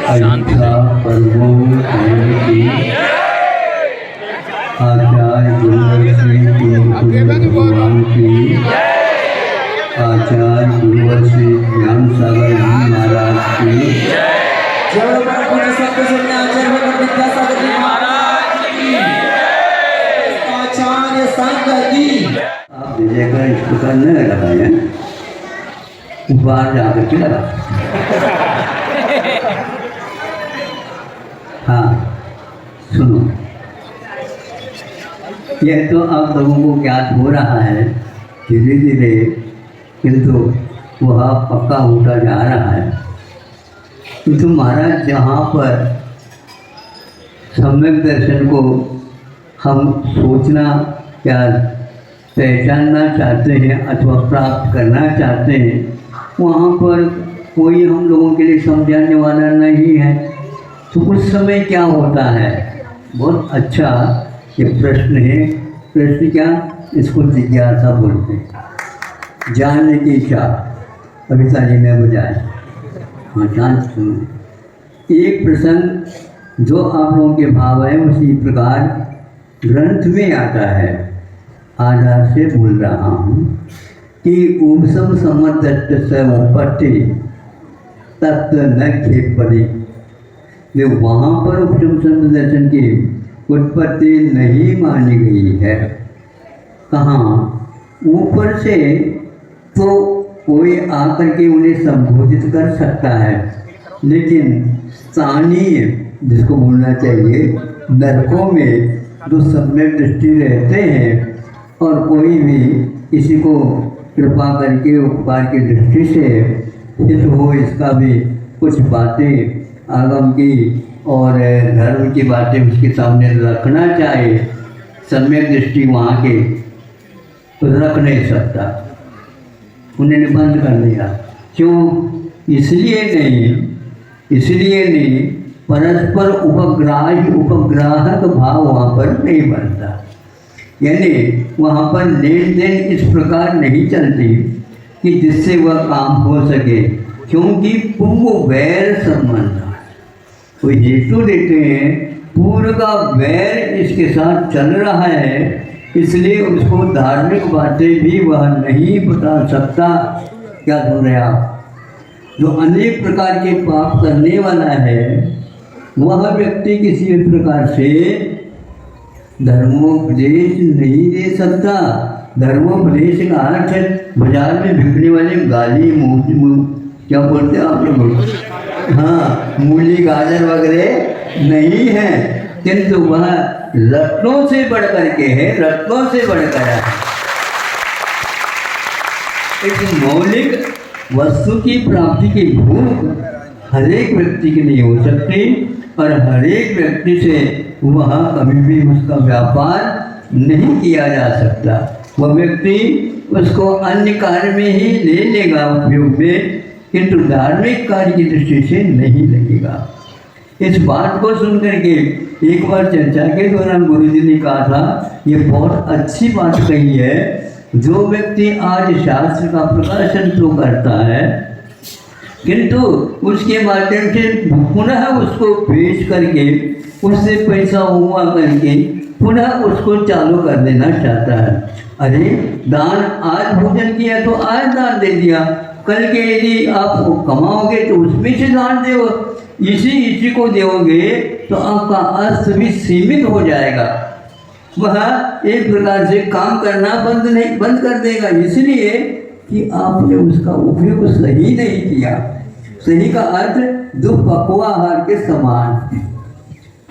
अहिंसा परमो की आचार्य गुरु श्री भगवान की आचार्य गुरु श्री ज्ञान सागर जी महाराज की आप विजय का इस प्रकार न लगाए, बाहर जाकर के लगा। हाँ सुनो, यह तो आप लोगों को ज्ञात हो रहा है धीरे धीरे, किंतु वह पक्का होता जा रहा है। किंतु महाराज जहाँ पर सम्यक दर्शन को हम सोचना या पहचानना चाहते हैं अथवा प्राप्त करना चाहते हैं, वहाँ पर कोई हम लोगों के लिए समझाने वाला नहीं है। तो उस समय क्या होता है? बहुत अच्छा ये प्रश्न है। प्रश्न क्या? इसको जिज्ञासा बोलते हैं, जानने की इच्छा। अभी ताली में बजाय हाँ जान सुनो। एक प्रसंग जो आप लोगों के भाव है उसी प्रकार ग्रंथ में आता है। आधार से बोल रहा हूँ कि उपसम समदत्त से उपत्ति तत्व न खेपरी। वे वहाँ पर उपसम समदर्शन की उत्पत्ति नहीं मानी गई है। कहाँ? ऊपर से तो कोई आकर के उन्हें संबोधित कर सकता है, लेकिन स्थानीय जिसको बोलना चाहिए नरकों में जो सम्यक दृष्टि रहते हैं और कोई भी किसी को कृपा करके उपकार की दृष्टि से हित हो, इसका भी कुछ बातें आगम की और धर्म की बातें उसके सामने रखना चाहे, सम्यक दृष्टि वहाँ के तो रख नहीं सकता, उन्होंने बंद कर दिया। क्यों? इसलिए नहीं परस्पर उपग्राहक भाव वहाँ पर नहीं बनता। यानी वहाँ पर लेन देन इस प्रकार नहीं चलती कि जिससे वह काम हो सके, क्योंकि पूर्व वैर संबंध। तो हेतु देते हैं पूर्व का वैर इसके साथ चल रहा है, इसलिए उसको धार्मिक बातें भी वह नहीं बता सकता। क्या सुन रहे आप? जो अनेक प्रकार के पाप करने वाला है वह व्यक्ति किसी भी प्रकार से धर्मोपदेश नहीं दे सकता। धर्मोपदेश का अर्थ है बाजार में बिकने वाले गाली क्या बोलते हैं आप लोग? हाँ, मूली गाजर वगैरह नहीं है, किंतु वह रत्नों से बढ़ करके है, रत्नों से बढ़कर है। एक मौलिक वस्तु की प्राप्ति की भूख हर एक व्यक्ति की नहीं हो सकती और हर एक व्यक्ति से वह कभी भी उसका व्यापार नहीं किया जा सकता। वह व्यक्ति उसको अन्य कार्य में ही ले लेगा उपयोग में, किंतु धार्मिक कार्य की दृष्टि से नहीं लगेगा। इस बात को सुनकर के एक बार चर्चा के दौरान गुरुजी ने कहा था, ये बहुत अच्छी बात कही है। जो व्यक्ति आज शास्त्र का प्रकाशन तो करता है, किंतु उसके माध्यम से पुनः उसको बेच करके उससे पैसा हुआ करके पुनः उसको चालू कर देना चाहता है। अरे दान आज भोजन किया तो आज दान दे दिया, कल के यदि आप कमाओगे तो उसमें से दान दो, इसी को दोगे तो आपका अर्थ भी सीमित हो जाएगा। वह एक प्रकार से काम करना बंद कर देगा, इसलिए कि आपने उसका उपयोग सही नहीं किया। सही का अर्थ दुपक्वाहार के समान।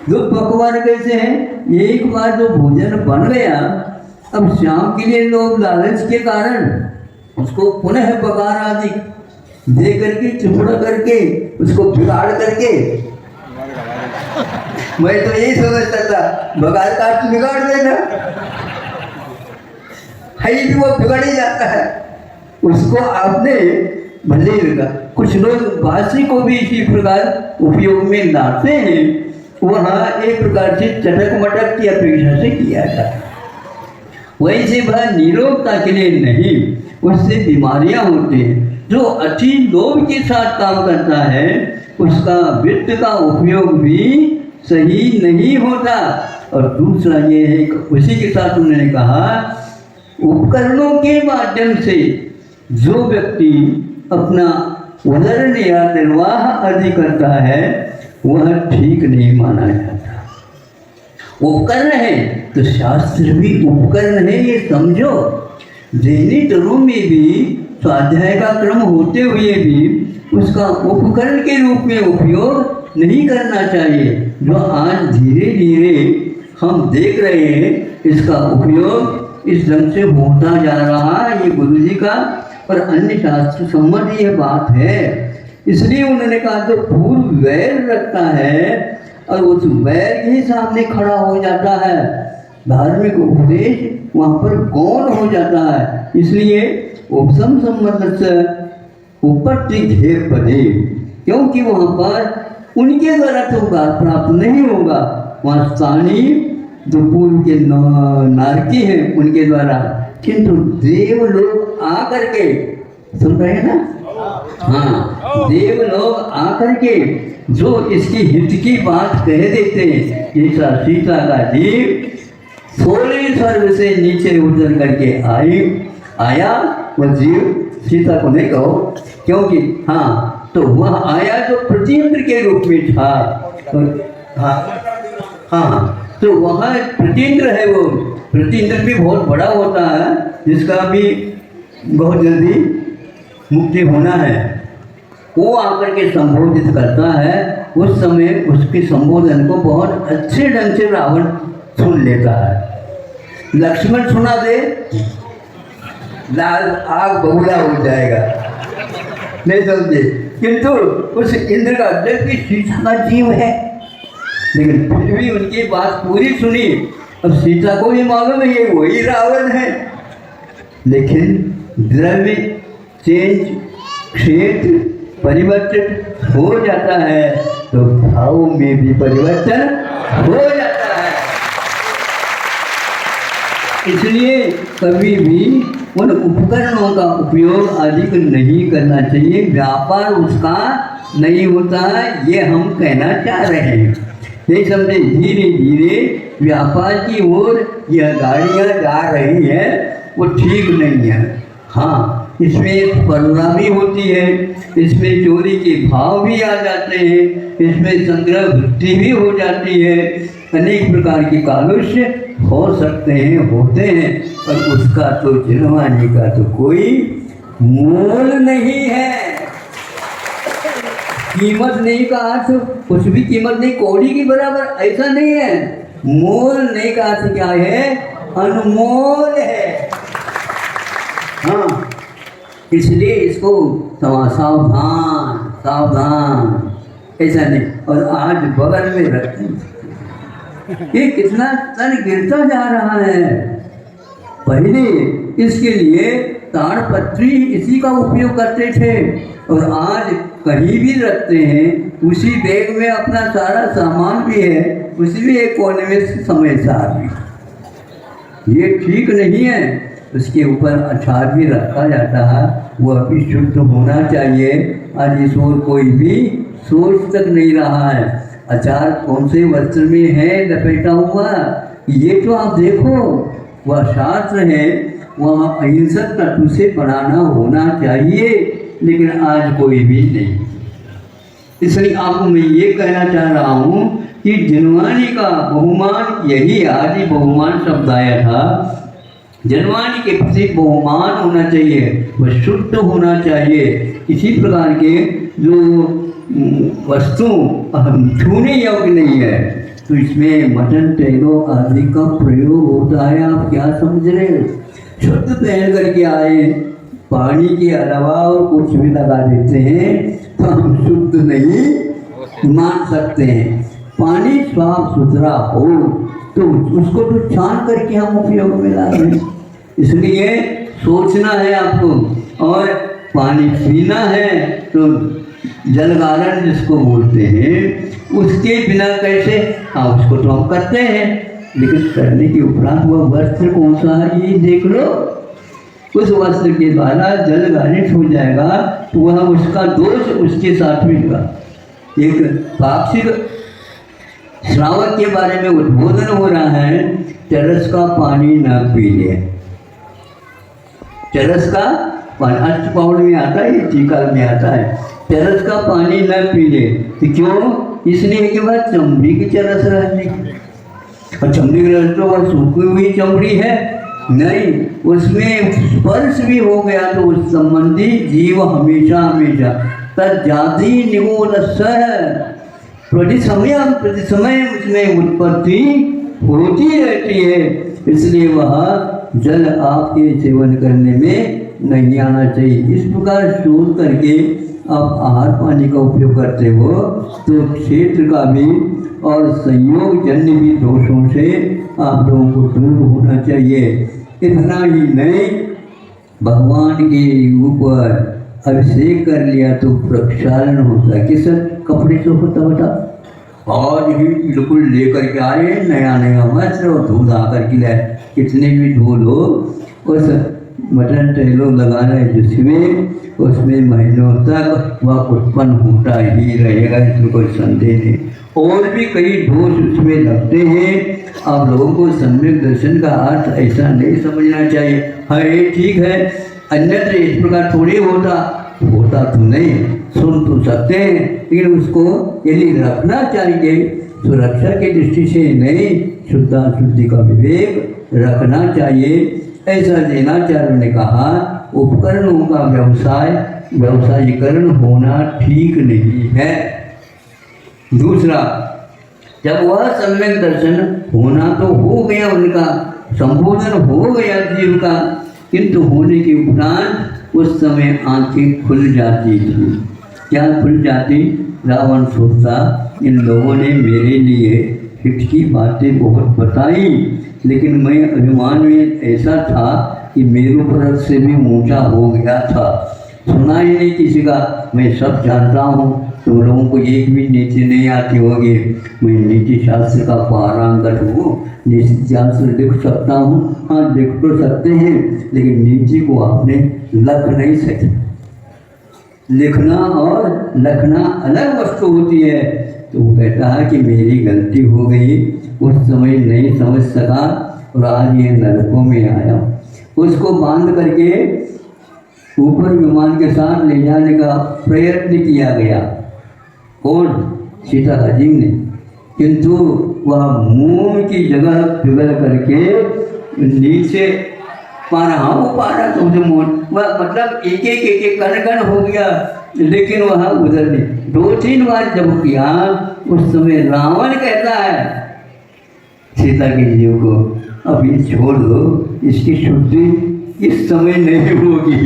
दुपक्वाहार कैसे है? एक बार जो भोजन बन गया, अब शाम के लिए लोग लालच के कारण उसको पुनः बघार आदि दे करके चुपड़ा करके उसको बिगाड़ करके, मैं तो यही समझता था बघार काट बिगाड़ देना है, भी वो बिगड़ ही जाता है। उसको आपने भले लगा, कुछ लोग बासी को भी इसी प्रकार उपयोग में लाते हैं, वहाँ एक प्रकार से चटक मटक की अपेक्षा से किया जाता है। वैसे वह निरोगता के लिए नहीं, उससे बीमारियां होती हैं। जो अति लोभ के साथ काम करता है उसका वित्त का उपयोग भी सही नहीं होता। और दूसरा ये है, उसी के साथ उन्होंने कहा उपकरणों के माध्यम से जो व्यक्ति अपना उदरण या निर्वाह आदि करता है वह ठीक नहीं माना जाता। उपकरण है तो शास्त्र भी उपकरण है, ये समझो। जैनी धर्मों में भी स्वाध्याय का क्रम होते हुए भी उसका उपकरण के रूप में उपयोग नहीं करना चाहिए। जो आज धीरे धीरे हम देख रहे हैं इसका उपयोग इस ढंग से होता जा रहा है, ये गुरु जी का और अन्य शास्त्र सम्मत ये बात है। इसलिए उन्होंने कहा जो पूर्व वैर रखता है और उस वैर के सामने खड़ा हो जाता है, धार्मिक उपदेश वहाँ पर गौण हो जाता है। इसलिए उपसम सम्मत से उपत्ति घेर पड़े, क्योंकि वहाँ पर उनके द्वारा तो प्राप्त नहीं होगा। वहाँ स्थानीय जो पूर्व के नारकी हैं उनके द्वारा, किंतु देव लोग आकर के, सुन रहे हैं ना, हाँ, देव लोग आकर के जो इसकी हित की बात कह देते हैं। जैसा सीता का जीव 16 स्वर्ग से नीचे उतर करके आया, वह जीव सीता को नहीं कहो, क्योंकि हाँ तो वह आया जो प्रतीन्द्र के रूप में था। तो हाँ तो वह प्रतीन्द्र है, वो प्रतीन्द्र भी बहुत बड़ा होता है जिसका भी बहुत जल्दी मुक्ति होना है। वो आकर के संबोधित करता है, उस समय उसके संबोधन को बहुत अच्छे ढंग से रावण सुन लेता है। लक्ष्मण सुना दे लाल आग बबूला हो जाएगा, नहीं समझे। किंतु उस इंद्र का अध्यक्ष भी सीता का जीव है, लेकिन फिर भी उनकी बात पूरी सुनी। अब सीता को भी मालूम है ये वही रावण है, लेकिन द्रव्य चेंज क्षेत्र परिवर्तन हो जाता है तो भाव में भी परिवर्तन हो जाता है। इसलिए कभी भी उन उपकरणों का उपयोग अधिक नहीं करना चाहिए, व्यापार उसका नहीं होता है, ये हम कहना चाह रहे हैं। ये समझे, धीरे धीरे व्यापार की ओर यह गाड़ियाँ जा रही है, वो ठीक नहीं है। हाँ, इसमें स्पर्धा भी होती है, इसमें चोरी के भाव भी आ जाते हैं, इसमें संग्रह वृत्ति भी हो जाती है, अनेक प्रकार के कालुष्य हो सकते हैं, होते हैं, पर उसका तो जनवाने का तो कोई मोल नहीं है। कीमत नहीं का अर्थ कुछ भी कीमत नहीं, कौड़ी के बराबर, ऐसा नहीं है। मोल नहीं का अर्थ क्या है? अनमोल है। हाँ, इसलिए इसको सावधान सावधान ऐसा नहीं। और आज बगल में रखते ये कितना तन गिरता जा रहा है। पहले इसके लिए ताड़पत्री इसी का उपयोग करते थे, और आज कहीं भी रखते हैं, उसी बैग में अपना सारा सामान भी है, उसी में एक कोने में समय सार भी। ये ठीक नहीं है। उसके ऊपर अचार भी रखा जाता है, वह भी शुद्ध होना चाहिए। आज इस ओर कोई भी सोच तक नहीं रहा है। अचार कौन से वस्त्र में है लपेटा हुआ, ये तो आप देखो, वह शास्त्र है, वहाँ अहिंसक तत्व से बनाना होना चाहिए, लेकिन आज कोई भी नहीं। इसलिए आपको मैं ये कहना चाह रहा हूँ कि जनवानी का बहुमान, यही आदि बहुमान शब्द आया था। जनवानी के प्रति बहुमान होना चाहिए, वह शुद्ध होना चाहिए। इसी प्रकार के जो वस्तु छूने योग्य नहीं है, तो इसमें मटन तेलों आदि का प्रयोग होता है। आप क्या समझ रहे हो? शुद्ध पहन करके आए, पानी के अलावा और कुछ भी लगा देते हैं तो हम शुद्ध नहीं मान सकते हैं। पानी साफ सुथरा हो तो उसको तो छान करके हम उपयोग में ला रहे हैं। इसलिए सोचना है आपको। और पानी पीना है तो जलगारण जिसको बोलते हैं, उसके बिना कैसे? हाँ, उसको तो हम करते हैं, लेकिन करने के उपरांत वह वस्त्र कौन सा है ये देख लो। उस वस्त्र के द्वारा जल गारिश हो जाएगा तो वह उसका दोष उसके साथ मिलेगा। एक पाक्षिक श्रावक के बारे में उद्बोधन हो रहा है, चरस का पानी न पी ले। चरस का पानी अष्टपौड़ में आता है, टीका में आता है, चरस का पानी न पी ले। तो क्यों? इसलिए कि वह चमड़ी की चरस रहती, और चमड़ी की रस तो वह सूखी हुई चमड़ी है नहीं, उसमें स्पर्श भी हो गया तो उस संबंधी जीव हमेशा हमेशा तजाति निगोदस प्रति समय उसमें उत्पत्ति होती रहती है। इसलिए वह जल आपके सेवन करने में नहीं आना चाहिए। इस प्रकार सोच करके आप आहार पानी का उपयोग करते हो तो क्षेत्र का भी और संयोग जन्य भी दोषों से आप लोगों को दूर होना चाहिए। इतना ही नहीं, भगवान के ऊपर अभिषेक कर लिया तो प्रक्षालन होता है। किस कपड़े से होता बता? आज ही बिल्कुल लेकर के आए नया नया वस्त्र और धो धा करके लाए, कितने भी धो लो, उस मटन तेलों लगाना है जिसमें उसमें महीनों तक वह उत्पन्न होता ही रहेगा, इसमें कोई संदेह नहीं। और भी कई दोष उसमें लगते हैं। आप लोगों को सम्यक दर्शन का अर्थ ऐसा नहीं समझना चाहिए, हाँ ये ठीक है, अन्यत्र इस प्रकार थोड़ी होता तो नहीं, सुन तो सकते हैं, लेकिन उसको यदि रखना चाहिए सुरक्षा की दृष्टि से नहीं, शुद्धाशुद्धि का विवेक रखना चाहिए। ऐसा देनाचार्य ने कहा, उपकरणों का व्यवसायीकरण होना ठीक नहीं है। दूसरा, जब वह सम्यक दर्शन होना तो हो गया, उनका संबोधन हो गया जीव का, किंतु होने के उपरांत उस समय आंखें खुल जाती थी। क्या खुल जाती? रावण सोचता इन लोगों ने मेरे लिए हित की बातें बहुत बताई, लेकिन मैं अभिमान में ऐसा था कि मेरू पर्वत से भी ऊंचा हो गया था, सुना ही नहीं किसी का। मैं सब जानता हूँ, तुम लोगों को एक भी नीति नहीं आती होगी। मैं नीति शास्त्र का पारंगत हूँ, नीति शास्त्र लिख सकता हूँ, हाँ लिख तो सकते हैं, लेकिन नीति को आपने लख नहीं सके। लिखना और लखना अलग वस्तु होती है। तो वो कहता है कि मेरी गलती हो गई, उस समय नहीं समझ सका और आज ये नरकों में आया। उसको बांध करके ऊपर विमान के साथ ले जाने का प्रयत्न किया गया, कौन? सीता का जी ने, किंतु वह मुंह की जगह पिघल करके नीचे पारा, वो पारा तो मतलब एक कण हो गया, लेकिन वह उधर नहीं। 2-3 बार जब किया, उस समय रावण कहता है सीता के जीव को, अभी छोड़ दो, इसकी शुद्धि इस समय नहीं होगी,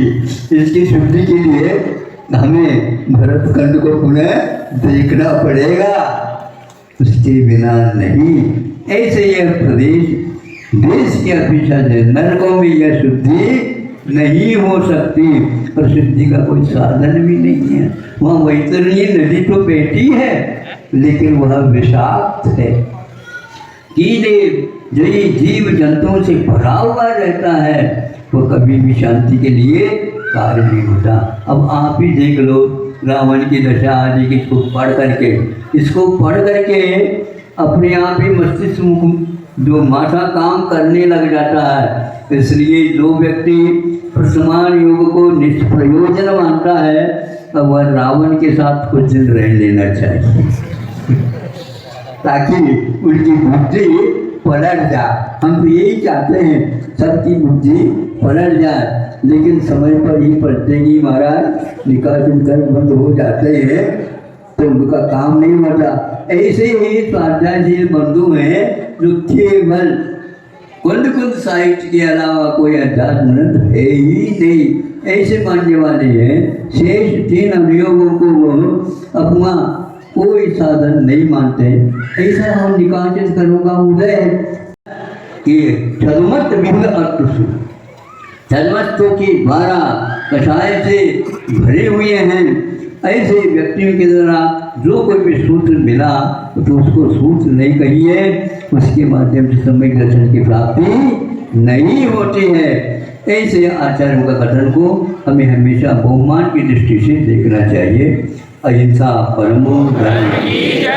इसकी शुद्धि के लिए हमें भरतखंड को पुनः देखना पड़ेगा, उसके बिना नहीं। ऐसे यह प्रदेश देश की अपेक्षा से नरकों में यह शुद्धि नहीं हो सकती, और शुद्धि का कोई साधन भी नहीं है। वहाँ वैतरणी नदी तो बहती है, लेकिन वह विषाक्त है। कीड़े जो ये जीव जंतुओं से भरा हुआ रहता है, वो कभी भी शांति के लिए कार्य नहीं होता। अब आप ही देख लो रावण की दशा आदि की, इसको पढ़ करके अपने आप ही मस्तिष्क जो माथा काम करने लग जाता है। इसलिए जो व्यक्ति वर्तमान युग को निष्प्रयोजन मानता है, अब वह रावण के साथ कुछ दिन रह लेना चाहिए ताकि उनकी बुद्धि पलट जाए। हम तो यही चाहते हैं सबकी बुद्धि पलट जाए, लेकिन समय पर ही पलटेगी महाराज। निकासित कर बंद हो जाते हैं तो उनका काम नहीं होता। ऐसे ही स्वाध्यायशील बंधु हैं जो केवल कुंद साहित्य के अलावा कोई अध्यात्म ग्रंथ है ही नहीं, ऐसे मानने वाले हैं। शेष 3 अवयवों को वो अपना कोई साधन नहीं मानते। ऐसा हम निकासित करूँगा उदय कि छदमत विभिन्न अर्थसु, छदमस्तों के द्वारा कषाय से भरे हुए हैं। ऐसे व्यक्तियों के द्वारा जो कोई भी सूत्र मिला तो उसको सूत्र नहीं कहिए, उसके माध्यम से सम्यक दर्शन की प्राप्ति नहीं होती है। ऐसे आचार्यों का कथन को हमें हमेशा बहुमान की दृष्टि से देखना चाहिए। अहिंसा परमो धर्म।